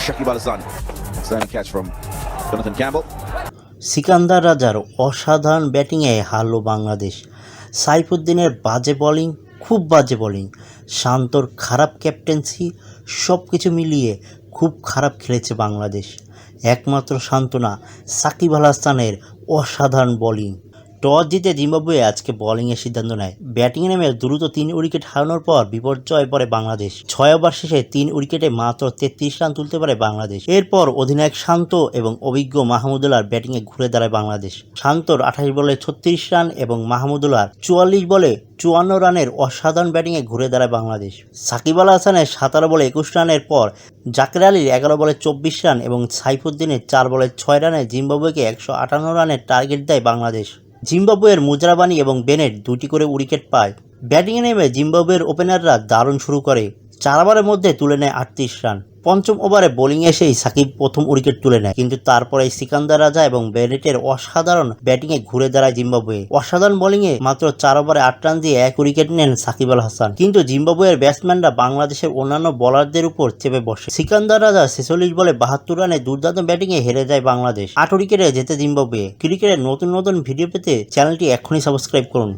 Shakib Al Hasan. Standing catch from Jonathan Campbell. Sikandar রাজার অসাধারণ ব্যাটিংয়ে হারল বাংলাদেশ। সাইফুদ্দিনের বাজে বোলিং, খুব বাজে বোলিং, শান্তর খারাপ ক্যাপ্টেন্সি, সব কিছু মিলিয়ে খুব খারাপ খেলেছে বাংলাদেশ। একমাত্র সান্ত্বনা সাকিব আল হাসানের অসাধারণ বোলিং। টস জিতে জিম্বাবুয়ে আজকে বোলিংয়ের সিদ্ধান্ত নেয়। ব্যাটিংয়ে নেমে দ্রুত 3 উইকেট হারানোর পর বিপর্যয়ে পড়ে বাংলাদেশ। 6 ওভার শেষে 3 উইকেটে মাত্র 33 রান তুলতে পারে বাংলাদেশ। এরপর অধিনায়ক শান্ত এবং অভিজ্ঞ মাহমুদুল্লাহর ব্যাটিংয়ে ঘুরে দাঁড়ায় বাংলাদেশ। শান্তর 28 বলে 36 রান এবং মাহমুদুল্লাহর 44 বলে 54 রানের অসাধারণ ব্যাটিংয়ে ঘুরে দাঁড়ায় বাংলাদেশ। সাকিব আল হাসানের 17 বলে 21 রানের পর জাকের আলীর 11 বলে 24 রান এবং সাইফুদ্দিনের 4 বলে 6 রানে জিম্বাবুয়েকে 158 রানের টার্গেট দেয় বাংলাদেশ। জিম্বাবুয়ের মুজরাবানি এবং বেনেট 2টি করে উইকেট পায়। ব্যাটিংয়ে নেমে জিম্বাবুয়ের ওপেনাররা দারুণ শুরু করে, 4 ওভারের মধ্যে তুলে নেয় 38 রান। পঞ্চম ওভারে বোলিংয়ে এসেই সাকিব প্রথম উইকেট তুলে নেয়, কিন্তু তারপরে সিকান্দার রাজা এবং বেনেটের অসাধারণ ব্যাটিংয়ে ঘুরে দাঁড়ায় জিম্বাবুয়ে। অসাধারণ বোলিংয়ে মাত্র 4 ওভারে 8 রান দিয়ে 1 উইকেট নেন সাকিব আল হাসান, কিন্তু জিম্বাবুয়ের ব্যাটসম্যানরা বাংলাদেশের অন্যান্য বোলারদের উপর চেপে বসে। সিকান্দার রাজা 46 বলে 72 রানে দুর্দান্ত ব্যাটিংয়ে হেরে যায় বাংলাদেশ। 8 উইকেটে জেতে জিম্বাবুয়ে। ক্রিকেটের নতুন নতুন ভিডিও পেতে চ্যানেলটি এক্ষুনি সাবস্ক্রাইব করুন।